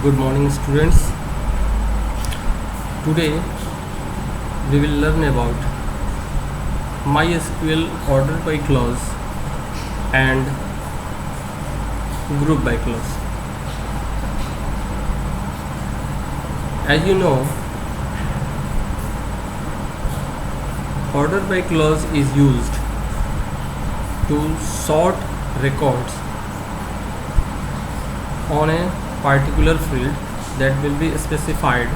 Good morning, students. Today we will learn about MySQL order by clause and group by clause. As you know, order by clause is used to sort records on a particular field that will be specified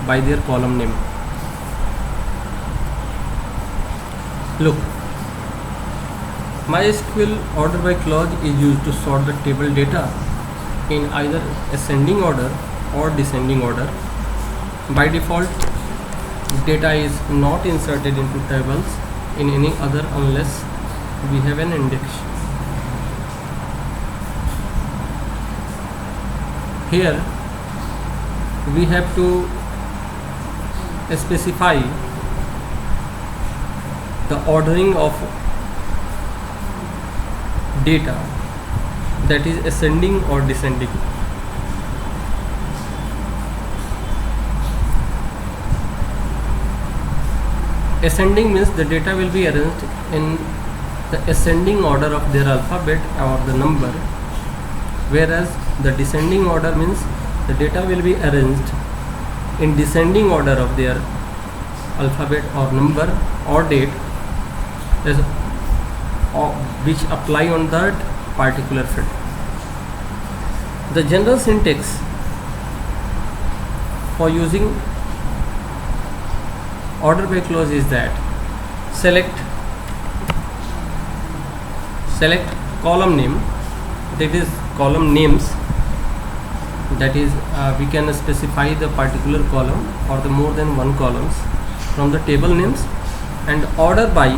by their column name. Look, MySQL order by clause is used to sort the table data in either ascending order or descending order. By default, data is not inserted into tables in any other unless we have an index. Here we have to specify the ordering of data, that is ascending or descending. Ascending means the data will be arranged in the ascending order of their alphabet or the number, whereas the descending order means the data will be arranged in descending order of their alphabet or number or date which apply on that particular field. The general syntax for using order by clause is that select column name, that is column names, that is we can specify the particular column or the more than one columns from the table names, and order by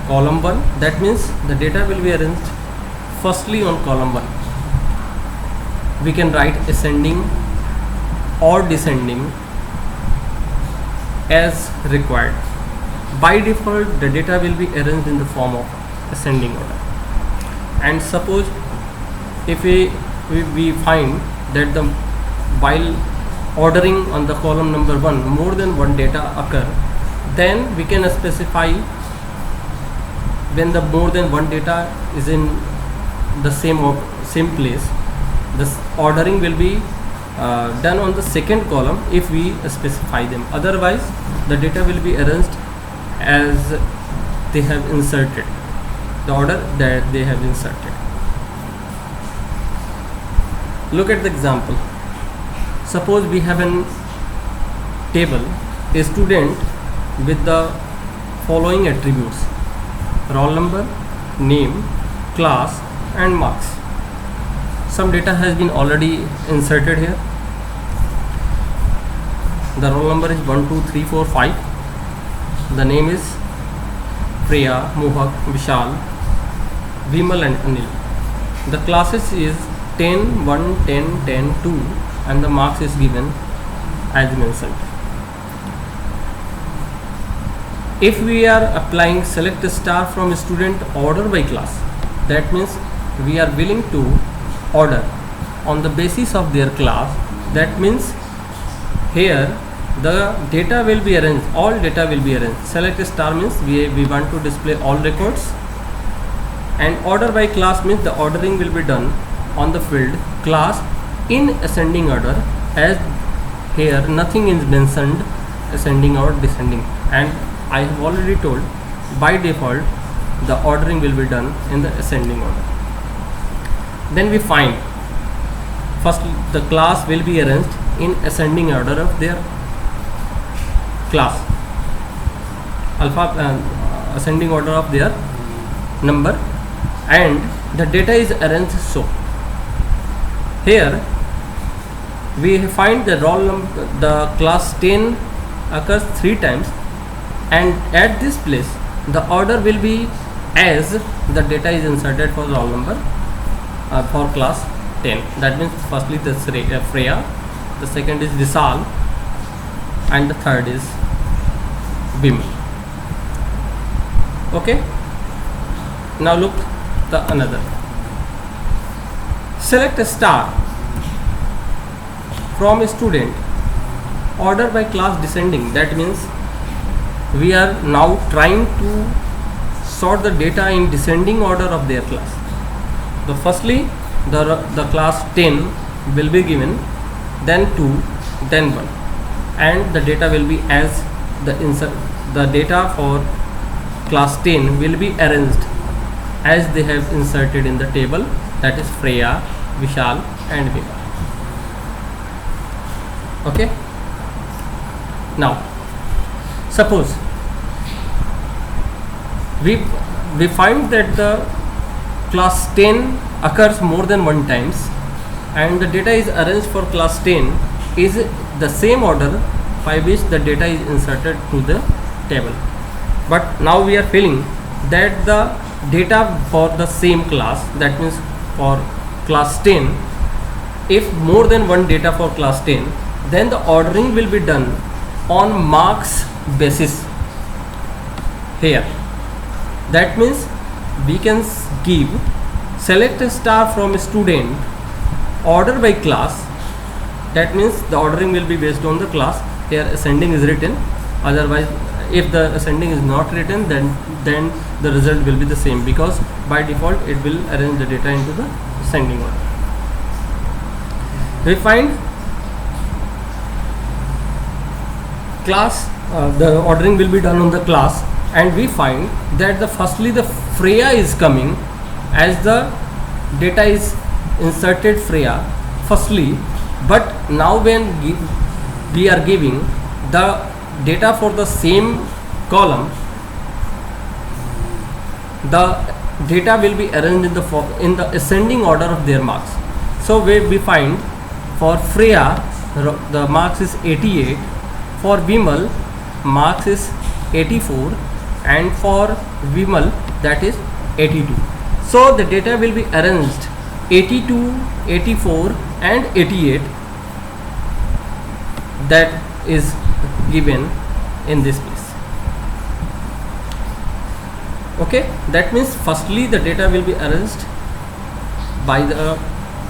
column 1, that means the data will be arranged firstly on column 1. We can write ascending or descending as required. By default, the data will be arranged in the form of ascending order. And suppose if we find that while ordering on the column number 1 more than one data occur, then we can specify when the more than one data is in the same place, this ordering will be done on the second column if we specify them. Otherwise, the data will be arranged as they have inserted, the order that they have inserted. Look at the example. Suppose we have a table, a student with the following attributes: roll number, name, class and marks. Some data has been already inserted here. The roll number is 1, 2, 3, 4, 5. The name is Priya, Mohak, Vishal, Vimal and Anil. The classes is 10, 1, 10, 10, 2 and the marks is given as mentioned. If we are applying select star from student order by class, that means we are willing to order on the basis of their class. That means here the data will be arranged, all data will be arranged. Select star means we want to display all records, and order by class means the ordering will be done on the field class in ascending order, as here nothing is mentioned ascending or descending, and I have already told by default the ordering will be done in the ascending order. Then we find first the class will be arranged in ascending order of their class, ascending order of their number, and the data is arranged so. Here we find the roll number, the class 10 occurs 3 times, and at this place the order will be as the data is inserted for roll number for class 10. That means firstly the Freya, the second is Vishal, and the third is Bim. Okay, now look the another. select a star from a student, order by class descending. That means we are now trying to sort the data in descending order of their class. So firstly the class 10 will be given, then 2, then 1, and the data will be as the data for class 10 will be arranged as they have inserted in the table, that is Freya, Vishal and Vika. Okay, now suppose we find that the class 10 occurs more than one times and the data is arranged for class 10 is the same order by which the data is inserted to the table. But now we are feeling that the data for the same class, that means for class 10, if more than one data for class 10, then the ordering will be done on marks basis here. That means we can give select a star from a student, order by class. That means the ordering will be based on the class. Here ascending is written, otherwise if the ascending is not written, then the result will be the same, because by default it will arrange the data into the ascending order. We find class, the ordering will be done on the class, and we find that firstly the Freya is coming as the data is inserted Freya firstly, but now when we are giving the data for the same column, the data will be arranged in the ascending order of their marks. So we find for Freya the marks is 88, for Vimal marks is 84, and for Vimal that is 82. So the data will be arranged 82, 84 and 88, that is given in this case. Okay, that means firstly the data will be arranged by the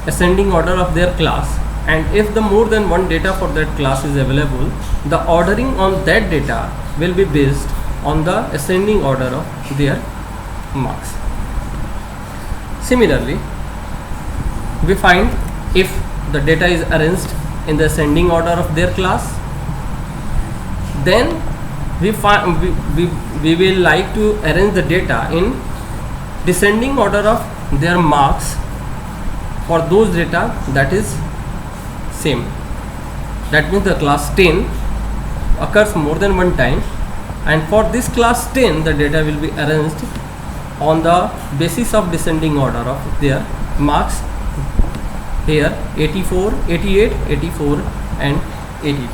ascending order of their class, and if the more than one data for that class is available, the ordering on that data will be based on the ascending order of their marks. Similarly, we find if the data is arranged in the ascending order of their class, then we will like to arrange the data in descending order of their marks for those data that is same. That means the class 10 occurs more than one time, and for this class 10 the data will be arranged on the basis of descending order of their marks. Here 84, 88, 84 and 82.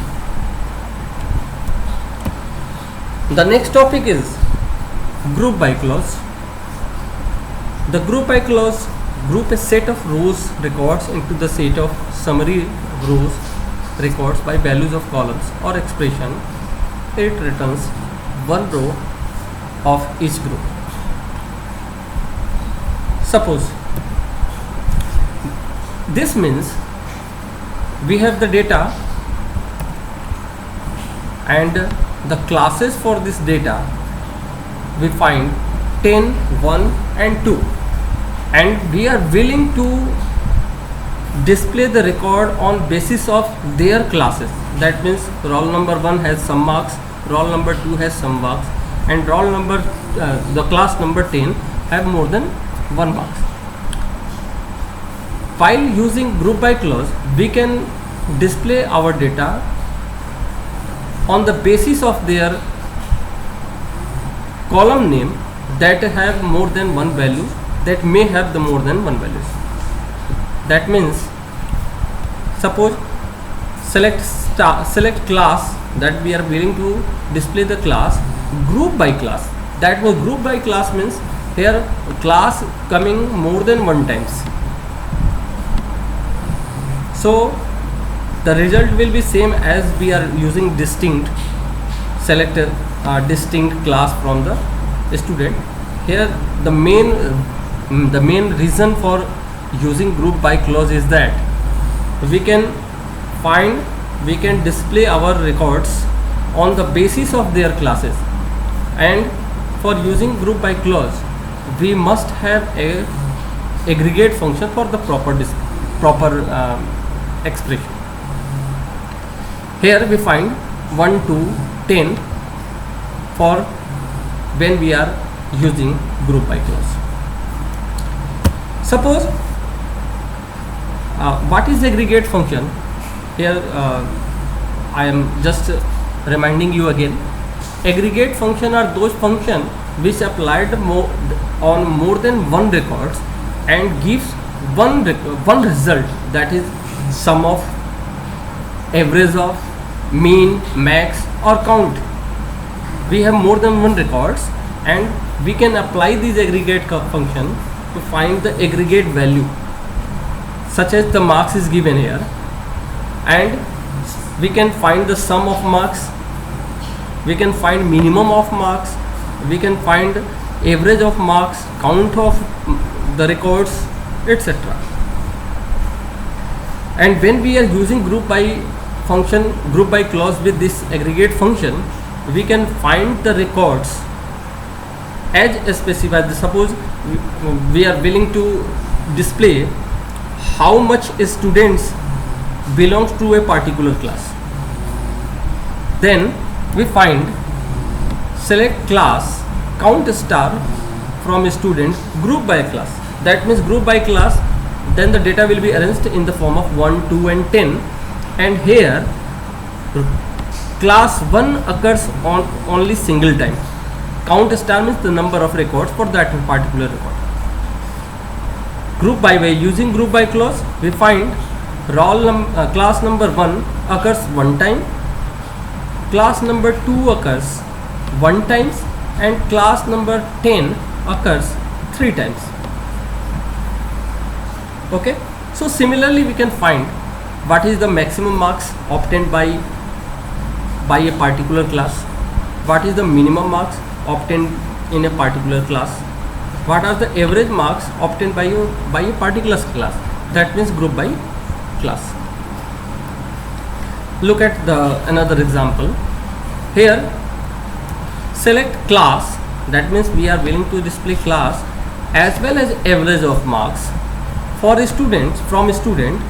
The next topic is group by clause. The group by clause group a set of rows records into the set of summary rows records by values of columns or expression. It returns one row of each group. Suppose this means we have the data and the classes for this data. We find 10, 1 and 2, and we are willing to display the record on basis of their classes. That means roll number 1 has some marks, roll number 2 has some marks, and roll number the class number 10 have more than 1 marks. While using group by clause, we can display our data on the basis of their column name that have more than one value, that may have the more than one values. That means suppose select class, that we are willing to display the class group by class. That means group by class means here class coming more than one times. So the result will be same as we are using distinct, select a distinct class from the student. Here the main reason for using group by clause is that we can display our records on the basis of their classes, and for using group by clause we must have a aggregate function for the proper expression. Here we find 1 to 10 for when we are using group by clause. Suppose what is aggregate function? Here I am just reminding you again. Aggregate function are those functions which applied on more than one records and gives one result, that is sum of, average of, mean, max or count. We have more than one records and we can apply these aggregate function to find the aggregate value, such as the marks is given here, and we can find the sum of marks, we can find minimum of marks, we can find average of marks, count of the records, etc. And when we are using group by clause with this aggregate function, we can find the records as specified. Suppose we are willing to display how much students belongs to a particular class, then we find select class count star from student group by class. That means group by class, then the data will be arranged in the form of 1, 2 and 10, and here class 1 occurs on only single time. Count star means the number of records for that particular record. Group by using group by clause, we find class number 1 occurs one time, class number 2 occurs one times, and class number 10 occurs 3 times. Okay, so similarly we can find what is the maximum marks obtained by a particular class, what is the minimum marks obtained in a particular class, what are the average marks obtained by a particular class. That means group by class. Look at another example. Here select class, that means we are willing to display class as well as average of marks for students from student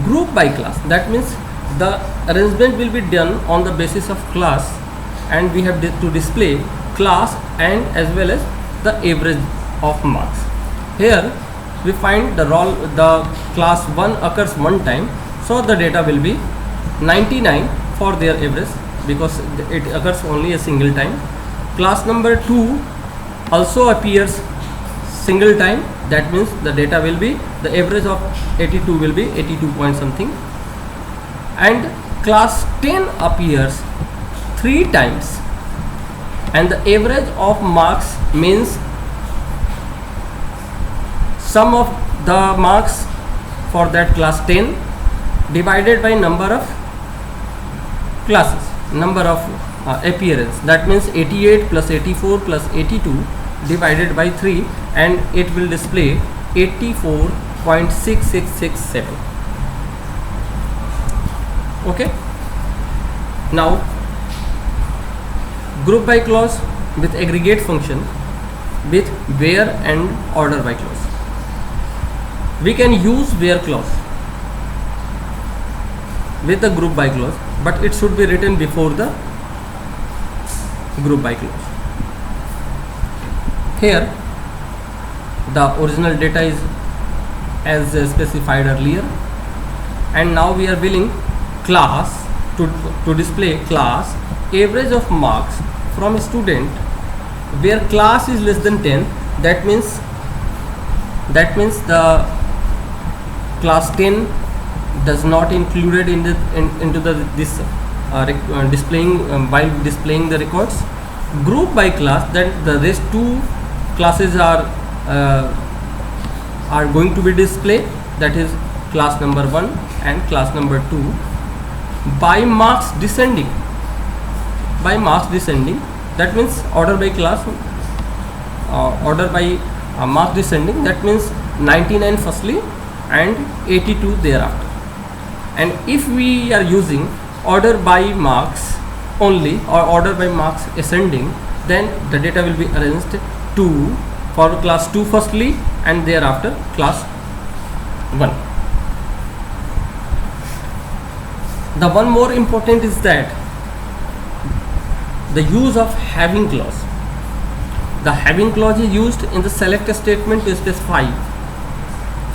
group by class. That means the arrangement will be done on the basis of class, and we have to display class and as well as the average of marks. Here we find the class 1 occurs one time, so the data will be 99 for their average because it occurs only a single time. Class number 2 also appears single time, that means the data will be, the average of 82 will be 82 point something, and class 10 appears 3 times, and the average of marks means sum of the marks for that class 10 divided by number of classes, number of appearance. That means 88 plus 84 plus 82 divided by 3, and it will display 84.6667. Okay, now group by clause with aggregate function with where and order by clause. We can use where clause with the group by clause, but it should be written before the group by clause. Here the original data is as specified earlier, and now we are willing class to display class average of marks from student where class is less than 10. That means the class 10 does not included in into this displaying while displaying the records. Group by class, then the rest 2 classes are going to be displayed, that is class number 1 and class number 2 by marks descending. That means order by class, order by marks descending. That means 99 firstly and 82 thereafter. And if we are using order by marks only or order by marks ascending, then the data will be arranged to for class 2 firstly and thereafter class 1. The one more important is that the use of having clause. The having clause is used in the select statement to specify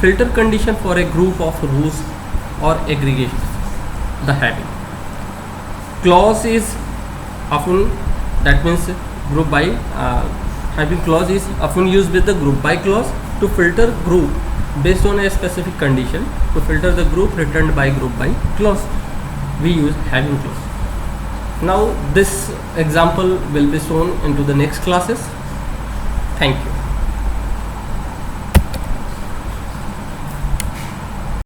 filter condition for a group of rows or aggregations. The having clause is often, that means group by, having clause is often used with the group by clause to filter group based on a specific condition. To filter the group returned by group by clause, we use having clause. Now this example will be shown into the next classes. Thank you.